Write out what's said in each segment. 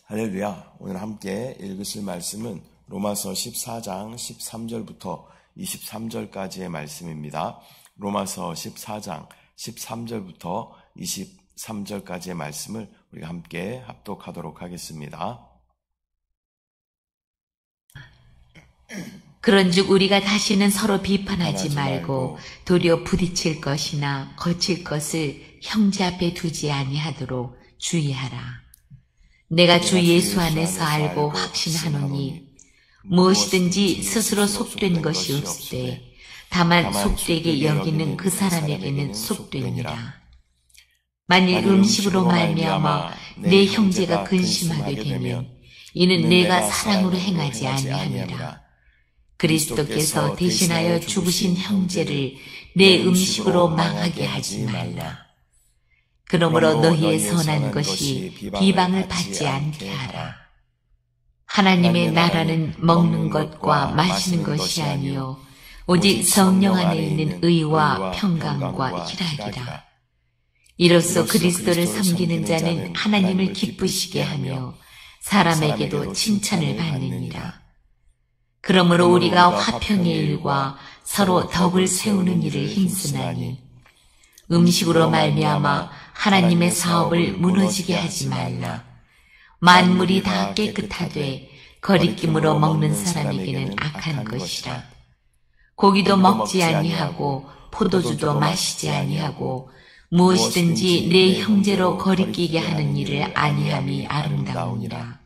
할렐루야. 오늘 함께 읽으실 말씀은 로마서 14장 13절부터 23절까지의 말씀입니다. 로마서 14장 13절부터 23절까지의 말씀을 우리가 함께 합독하도록 하겠습니다. 그런즉 우리가 다시는 서로 비판하지 말고 도리어 부딪힐 것이나 거칠 것을 형제 앞에 두지 아니하도록 주의하라. 내가 주 예수 안에서 알고 확신하노니 무엇이든지 스스로 속된 것이 없으되 다만 속되게 여기는 그 사람에게는 속되니라. 만일 음식으로 말미암아 내 형제가 근심하게 되면 이는 내가 사랑으로 행하지 아니함이라. 그리스도께서 대신하여 죽으신 형제를 내 음식으로 망하게 하지 말라. 그러므로 너희의 선한 것이 비방을 받지 않게 하라. 하나님의 나라는 먹는 것과 마시는 것이 아니요 오직 성령 안에 있는 의와 평강과 희락이라. 이로써 그리스도를 섬기는 자는 하나님을 기쁘시게 하며 사람에게도 칭찬을 받느니라. 그러므로 우리가 화평의 일과 서로 덕을 세우는 일을 힘쓰나니 음식으로 말미암아 하나님의 사업을 무너지게 하지 말라. 만물이 다 깨끗하되 거리낌으로 먹는 사람에게는 악한 것이라. 고기도 먹지 아니하고 포도주도 마시지 아니하고 무엇이든지 내 형제로 거리끼게 하는 일을 아니함이 아름다우니라.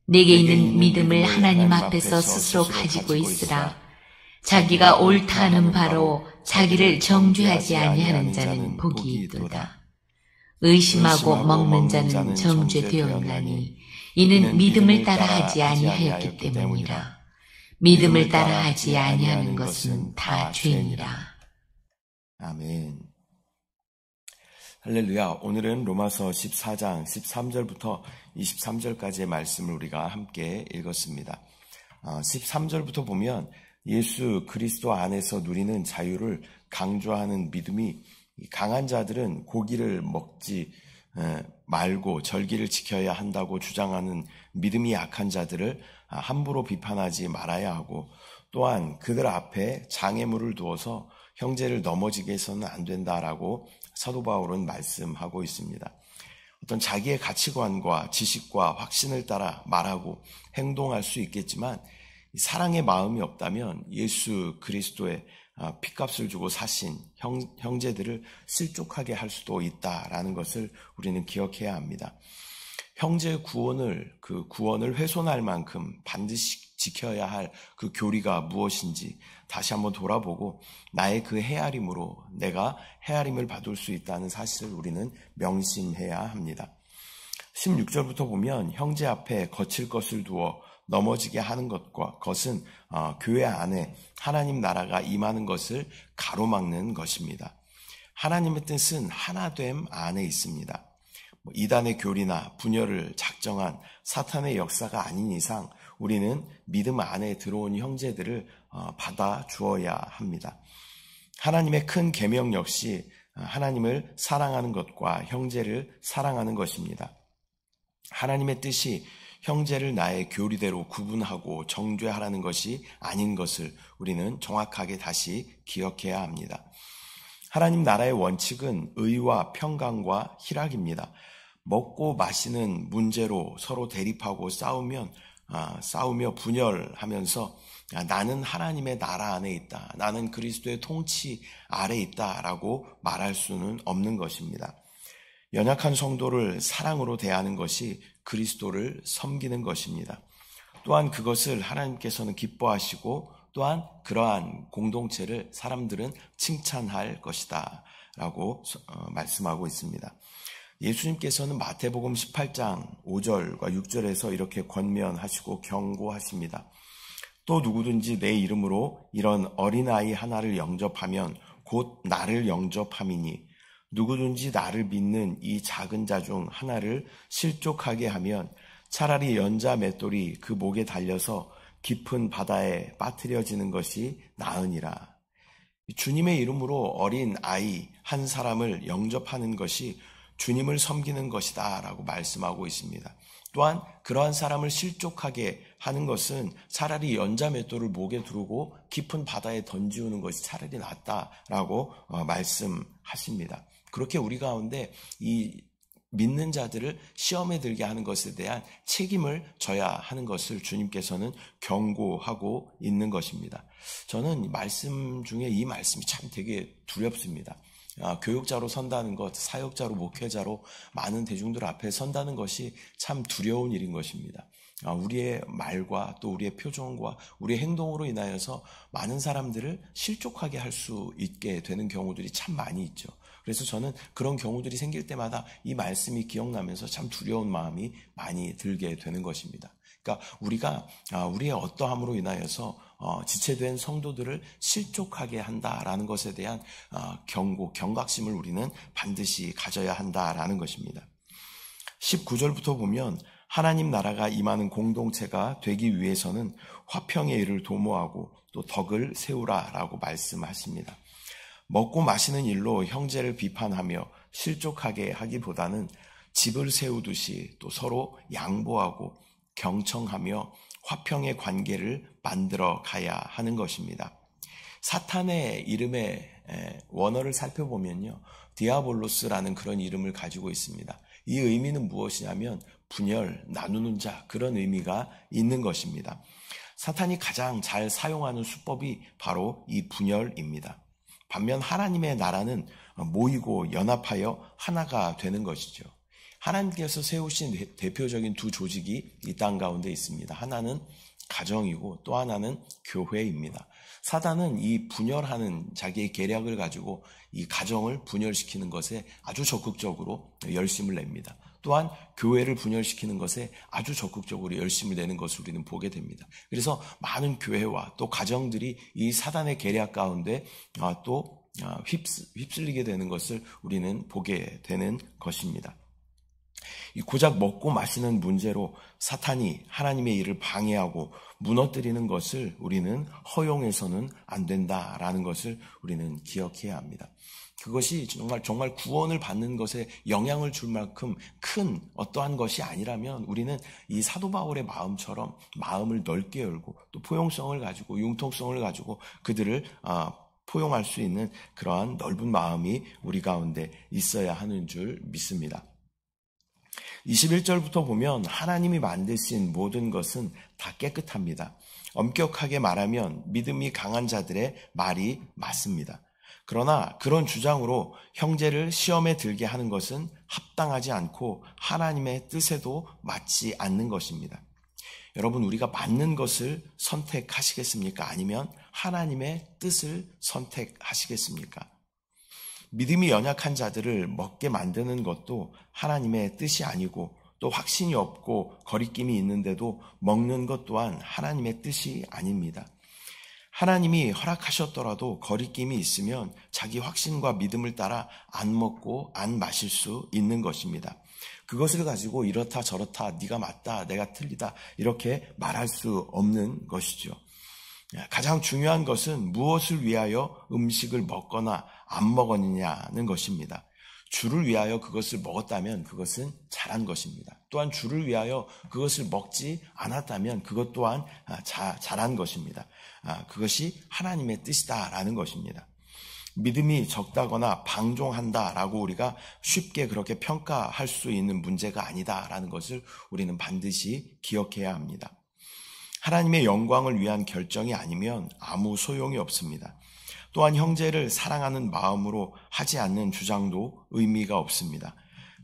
내게 있는 믿음을 하나님 앞에서 스스로 가지고 있으라. 자기가 옳다 하는 바로 자기를 정죄하지 아니하는 자는 복이 있도다. 의심하고 먹는 자는 정죄되었나니 이는 믿음을 따라하지 아니하였기 때문이라. 믿음을 따라하지 아니하는 것은 다 죄니라. 아멘. 할렐루야. 오늘은 로마서 14장 13절부터 23절까지의 말씀을 우리가 함께 읽었습니다. 13절부터 보면 예수 그리스도 안에서 누리는 자유를 강조하는 믿음이 강한 자들은 고기를 먹지 말고 절기를 지켜야 한다고 주장하는 믿음이 약한 자들을 함부로 비판하지 말아야 하고, 또한 그들 앞에 장애물을 두어서 형제를 넘어지게 해서는 안 된다라고 사도 바울은 말씀하고 있습니다. 어떤 자기의 가치관과 지식과 확신을 따라 말하고 행동할 수 있겠지만 사랑의 마음이 없다면 예수 그리스도의 핏값을 주고 사신 형제들을 실족하게 할 수도 있다라는 것을 우리는 기억해야 합니다. 형제의 구원을 훼손할 만큼 반드시 지켜야 할 그 교리가 무엇인지 다시 한번 돌아보고 나의 그 헤아림으로 내가 헤아림을 받을 수 있다는 사실을 우리는 명심해야 합니다. 16절부터 보면 형제 앞에 거칠 것을 두어 넘어지게 하는 것은 교회 안에 하나님 나라가 임하는 것을 가로막는 것입니다. 하나님의 뜻은 하나됨 안에 있습니다. 이단의 교리나 분열을 작정한 사탄의 역사가 아닌 이상 우리는 믿음 안에 들어온 형제들을 받아 주어야 합니다. 하나님의 큰 계명 역시 하나님을 사랑하는 것과 형제를 사랑하는 것입니다. 하나님의 뜻이 형제를 나의 교리대로 구분하고 정죄하라는 것이 아닌 것을 우리는 정확하게 다시 기억해야 합니다. 하나님 나라의 원칙은 의와 평강과 희락입니다. 먹고 마시는 문제로 서로 대립하고 싸우며 분열하면서 나는 하나님의 나라 안에 있다, 나는 그리스도의 통치 아래 있다라고 말할 수는 없는 것입니다. 연약한 성도를 사랑으로 대하는 것이 그리스도를 섬기는 것입니다. 또한 그것을 하나님께서는 기뻐하시고 또한 그러한 공동체를 사람들은 칭찬할 것이다 라고 말씀하고 있습니다. 예수님께서는 마태복음 18장 5절과 6절에서 이렇게 권면하시고 경고하십니다. 또 누구든지 내 이름으로 이런 어린아이 하나를 영접하면 곧 나를 영접함이니 누구든지 나를 믿는 이 작은 자 중 하나를 실족하게 하면 차라리 연자 맷돌이 그 목에 달려서 깊은 바다에 빠뜨려지는 것이 나으니라. 주님의 이름으로 어린 아이 한 사람을 영접하는 것이 주님을 섬기는 것이다 라고 말씀하고 있습니다. 또한 그러한 사람을 실족하게 하는 것은 차라리 연자맷돌을 목에 두르고 깊은 바다에 던지우는 것이 차라리 낫다라고 말씀하십니다. 그렇게 우리 가운데 이 믿는 자들을 시험에 들게 하는 것에 대한 책임을 져야 하는 것을 주님께서는 경고하고 있는 것입니다. 저는 말씀 중에 이 말씀이 참 되게 두렵습니다. 교육자로 선다는 것, 사역자로 목회자로 많은 대중들 앞에 선다는 것이 참 두려운 일인 것입니다. 우리의 말과 또 우리의 표정과 우리의 행동으로 인하여서 많은 사람들을 실족하게 할 수 있게 되는 경우들이 참 많이 있죠. 그래서 저는 그런 경우들이 생길 때마다 이 말씀이 기억나면서 참 두려운 마음이 많이 들게 되는 것입니다. 그러니까 우리가 우리의 어떠함으로 인하여서 지체된 성도들을 실족하게 한다라는 것에 대한 경고, 경각심을 우리는 반드시 가져야 한다라는 것입니다. 19절부터 보면 하나님 나라가 임하는 공동체가 되기 위해서는 화평의 일을 도모하고 또 덕을 세우라라고 말씀하십니다. 먹고 마시는 일로 형제를 비판하며 실족하게 하기보다는 집을 세우듯이 또 서로 양보하고 경청하며 화평의 관계를 만들어 가야 하는 것입니다. 사탄의 이름의 원어를 살펴보면요, 디아볼로스라는 그런 이름을 가지고 있습니다. 이 의미는 무엇이냐면 분열, 나누는 자, 그런 의미가 있는 것입니다. 사탄이 가장 잘 사용하는 수법이 바로 이 분열입니다. 반면 하나님의 나라는 모이고 연합하여 하나가 되는 것이죠. 하나님께서 세우신 대표적인 두 조직이 이 땅 가운데 있습니다. 하나는 가정이고 또 하나는 교회입니다. 사단은 이 분열하는 자기의 계략을 가지고 이 가정을 분열시키는 것에 아주 적극적으로 열심을 냅니다. 또한 교회를 분열시키는 것에 아주 적극적으로 열심을 내는 것을 우리는 보게 됩니다. 그래서 많은 교회와 또 가정들이 이 사단의 계략 가운데 또 휩쓸리게 되는 것을 우리는 보게 되는 것입니다. 이 고작 먹고 마시는 문제로 사탄이 하나님의 일을 방해하고 무너뜨리는 것을 우리는 허용해서는 안 된다라는 것을 우리는 기억해야 합니다. 그것이 정말 구원을 받는 것에 영향을 줄 만큼 큰 어떠한 것이 아니라면 우리는 이 사도 바울의 마음처럼 마음을 넓게 열고 또 포용성을 가지고 융통성을 가지고 그들을 포용할 수 있는 그러한 넓은 마음이 우리 가운데 있어야 하는 줄 믿습니다. 21절부터 보면 하나님이 만드신 모든 것은 다 깨끗합니다. 엄격하게 말하면 믿음이 강한 자들의 말이 맞습니다. 그러나 그런 주장으로 형제를 시험에 들게 하는 것은 합당하지 않고 하나님의 뜻에도 맞지 않는 것입니다. 여러분, 우리가 맞는 것을 선택하시겠습니까? 아니면 하나님의 뜻을 선택하시겠습니까? 믿음이 연약한 자들을 먹게 만드는 것도 하나님의 뜻이 아니고 또 확신이 없고 거리낌이 있는데도 먹는 것 또한 하나님의 뜻이 아닙니다. 하나님이 허락하셨더라도 거리낌이 있으면 자기 확신과 믿음을 따라 안 먹고 안 마실 수 있는 것입니다. 그것을 가지고 이렇다 저렇다 네가 맞다 내가 틀리다 이렇게 말할 수 없는 것이죠. 가장 중요한 것은 무엇을 위하여 음식을 먹거나 안 먹었느냐는 것입니다. 주를 위하여 그것을 먹었다면 그것은 잘한 것입니다. 또한 주를 위하여 그것을 먹지 않았다면 그것 또한 잘한 것입니다. 그것이 하나님의 뜻이다라는 것입니다. 믿음이 적다거나 방종한다라고 우리가 쉽게 그렇게 평가할 수 있는 문제가 아니다라는 것을 우리는 반드시 기억해야 합니다. 하나님의 영광을 위한 결정이 아니면 아무 소용이 없습니다. 또한 형제를 사랑하는 마음으로 하지 않는 주장도 의미가 없습니다.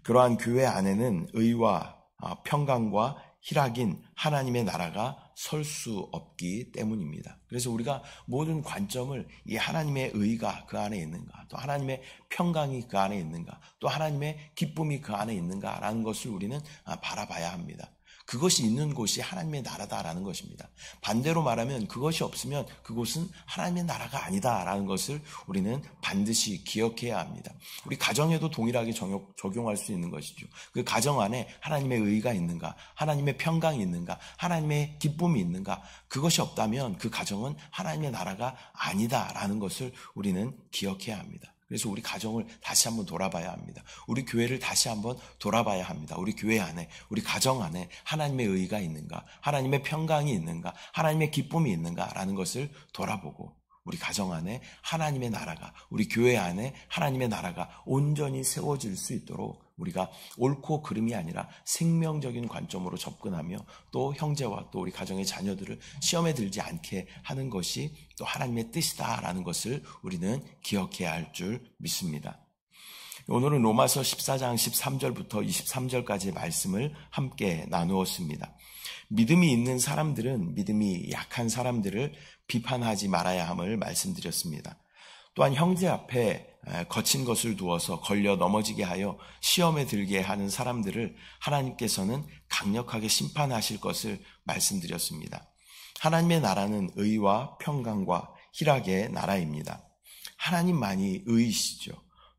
그러한 교회 안에는 의와 평강과 희락인 하나님의 나라가 설 수 없기 때문입니다. 그래서 우리가 모든 관점을 이 하나님의 의가 그 안에 있는가, 또 하나님의 평강이 그 안에 있는가, 또 하나님의 기쁨이 그 안에 있는가라는 것을 우리는 바라봐야 합니다. 그것이 있는 곳이 하나님의 나라다라는 것입니다. 반대로 말하면 그것이 없으면 그곳은 하나님의 나라가 아니다라는 것을 우리는 반드시 기억해야 합니다. 우리 가정에도 동일하게 적용할 수 있는 것이죠. 그 가정 안에 하나님의 의가 있는가, 하나님의 평강이 있는가, 하나님의 기쁨이 있는가, 그것이 없다면 그 가정은 하나님의 나라가 아니다라는 것을 우리는 기억해야 합니다. 그래서 우리 가정을 다시 한번 돌아봐야 합니다. 우리 교회를 다시 한번 돌아봐야 합니다. 우리 교회 안에, 우리 가정 안에 하나님의 의가 있는가, 하나님의 평강이 있는가, 하나님의 기쁨이 있는가라는 것을 돌아보고 우리 가정 안에 하나님의 나라가, 우리 교회 안에 하나님의 나라가 온전히 세워질 수 있도록 우리가 옳고 그름이 아니라 생명적인 관점으로 접근하며 또 형제와 또 우리 가정의 자녀들을 시험에 들지 않게 하는 것이 또 하나님의 뜻이다라는 것을 우리는 기억해야 할 줄 믿습니다. 오늘은 로마서 14장 13절부터 23절까지의 말씀을 함께 나누었습니다. 믿음이 있는 사람들은 믿음이 약한 사람들을 비판하지 말아야 함을 말씀드렸습니다. 또한 형제 앞에 거친 것을 두어서 걸려 넘어지게 하여 시험에 들게 하는 사람들을 하나님께서는 강력하게 심판하실 것을 말씀드렸습니다. 하나님의 나라는 의와 평강과 희락의 나라입니다. 하나님만이 의이시죠.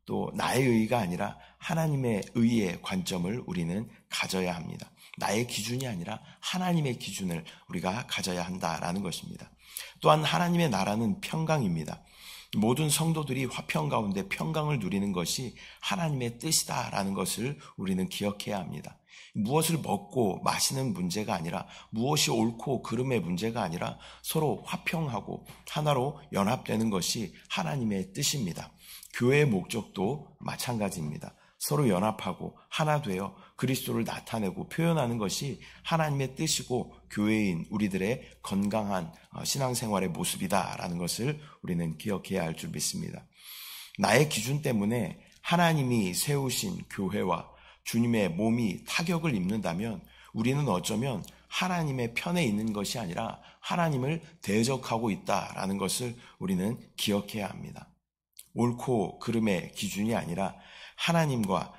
또 나의 의가 아니라 하나님의 의의 관점을 우리는 가져야 합니다. 나의 기준이 아니라 하나님의 기준을 우리가 가져야 한다라는 것입니다. 또한 하나님의 나라는 평강입니다. 모든 성도들이 화평 가운데 평강을 누리는 것이 하나님의 뜻이다라는 것을 우리는 기억해야 합니다. 무엇을 먹고 마시는 문제가 아니라, 무엇이 옳고 그름의 문제가 아니라 서로 화평하고 하나로 연합되는 것이 하나님의 뜻입니다. 교회의 목적도 마찬가지입니다. 서로 연합하고 하나 되어 그리스도를 나타내고 표현하는 것이 하나님의 뜻이고 교회인 우리들의 건강한 신앙생활의 모습이다라는 것을 우리는 기억해야 할 줄 믿습니다. 나의 기준 때문에 하나님이 세우신 교회와 주님의 몸이 타격을 입는다면 우리는 어쩌면 하나님의 편에 있는 것이 아니라 하나님을 대적하고 있다라는 것을 우리는 기억해야 합니다. 옳고 그름의 기준이 아니라 하나님과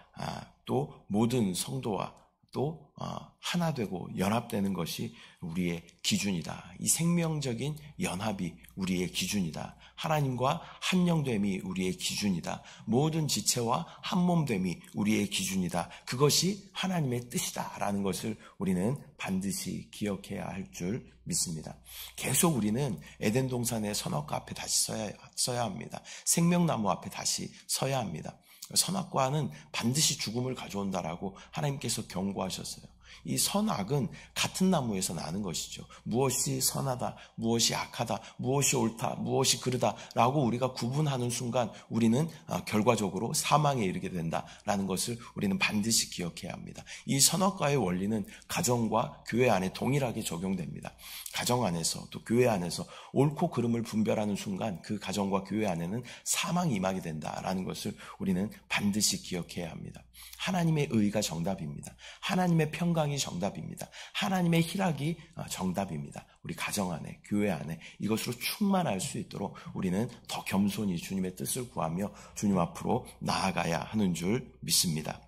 또 모든 성도와 또 하나 되고 연합되는 것이 우리의 기준이다. 이 생명적인 연합이 우리의 기준이다. 하나님과 한영됨이 우리의 기준이다. 모든 지체와 한몸됨이 우리의 기준이다. 그것이 하나님의 뜻이다라는 것을 우리는 반드시 기억해야 할 줄 믿습니다. 계속 우리는 에덴 동산의 선악과 앞에 다시 서야 합니다. 생명나무 앞에 다시 서야 합니다. 선악과는 반드시 죽음을 가져온다라고 하나님께서 경고하셨어요. 이 선악은 같은 나무에서 나는 것이죠. 무엇이 선하다, 무엇이 악하다, 무엇이 옳다, 무엇이 그르다라고 우리가 구분하는 순간 우리는 결과적으로 사망에 이르게 된다라는 것을 우리는 반드시 기억해야 합니다. 이 선악과의 원리는 가정과 교회 안에 동일하게 적용됩니다. 가정 안에서 또 교회 안에서 옳고 그름을 분별하는 순간 그 가정과 교회 안에는 사망이 임하게 된다라는 것을 우리는 반드시 기억해야 합니다. 하나님의 의가 정답입니다. 하나님의 평강이 정답입니다. 하나님의 희락이 정답입니다. 우리 가정 안에, 교회 안에 이것으로 충만할 수 있도록 우리는 더 겸손히 주님의 뜻을 구하며 주님 앞으로 나아가야 하는 줄 믿습니다.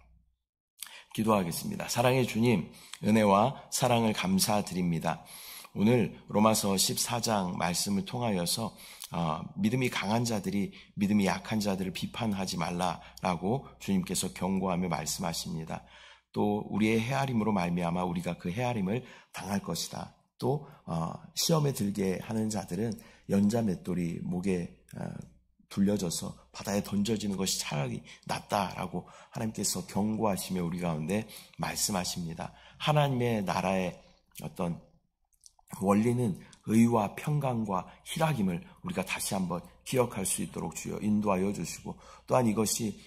기도하겠습니다. 사랑의 주님, 은혜와 사랑을 감사드립니다. 오늘 로마서 14장 말씀을 통하여서 믿음이 강한 자들이 믿음이 약한 자들을 비판하지 말라라고 주님께서 경고하며 말씀하십니다. 또 우리의 헤아림으로 말미암아 우리가 그 헤아림을 당할 것이다. 또 시험에 들게 하는 자들은 연자 맷돌이 목에 둘려져서 바다에 던져지는 것이 차라리 낫다라고 하나님께서 경고하시며 우리 가운데 말씀하십니다. 하나님의 나라의 어떤 원리는 의와 평강과 희락임을 우리가 다시 한번 기억할 수 있도록 주여 인도하여 주시고, 또한 이것이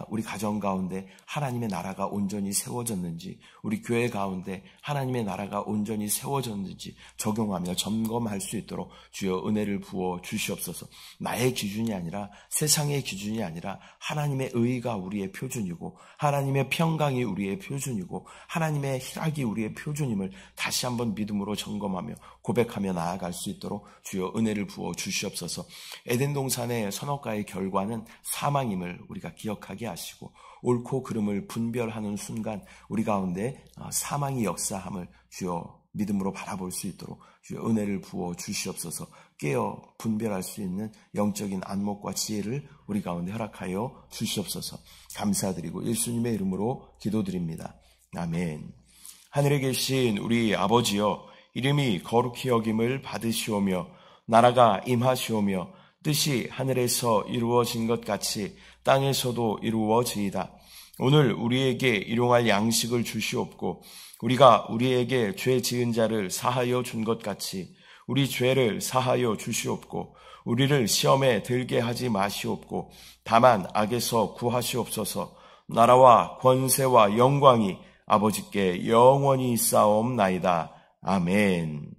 우리 가정 가운데 하나님의 나라가 온전히 세워졌는지, 우리 교회 가운데 하나님의 나라가 온전히 세워졌는지 적용하며 점검할 수 있도록 주여 은혜를 부어 주시옵소서. 나의 기준이 아니라, 세상의 기준이 아니라 하나님의 의가 우리의 표준이고 하나님의 평강이 우리의 표준이고 하나님의 희락이 우리의 표준임을 다시 한번 믿음으로 점검하며 고백하며 나아갈 수 있도록 주여 은혜를 부어 주시옵소서. 에덴 동산의 선악과의 결과는 사망임을 우리가 기억하게 하시고, 옳고 그름을 분별하는 순간 우리 가운데 사망이 역사함을 주여 믿음으로 바라볼 수 있도록 주여 은혜를 부어 주시옵소서. 깨어 분별할 수 있는 영적인 안목과 지혜를 우리 가운데 허락하여 주시옵소서. 감사드리고 예수님의 이름으로 기도드립니다. 아멘. 하늘에 계신 우리 아버지여, 이름이 거룩히 여김을 받으시오며 나라가 임하시오며 뜻이 하늘에서 이루어진 것 같이 땅에서도 이루어지이다. 오늘 우리에게 일용할 양식을 주시옵고 우리가 우리에게 죄 지은 자를 사하여 준 것 같이 우리 죄를 사하여 주시옵고 우리를 시험에 들게 하지 마시옵고 다만 악에서 구하시옵소서. 나라와 권세와 영광이 아버지께 영원히 있사옵나이다. 아멘.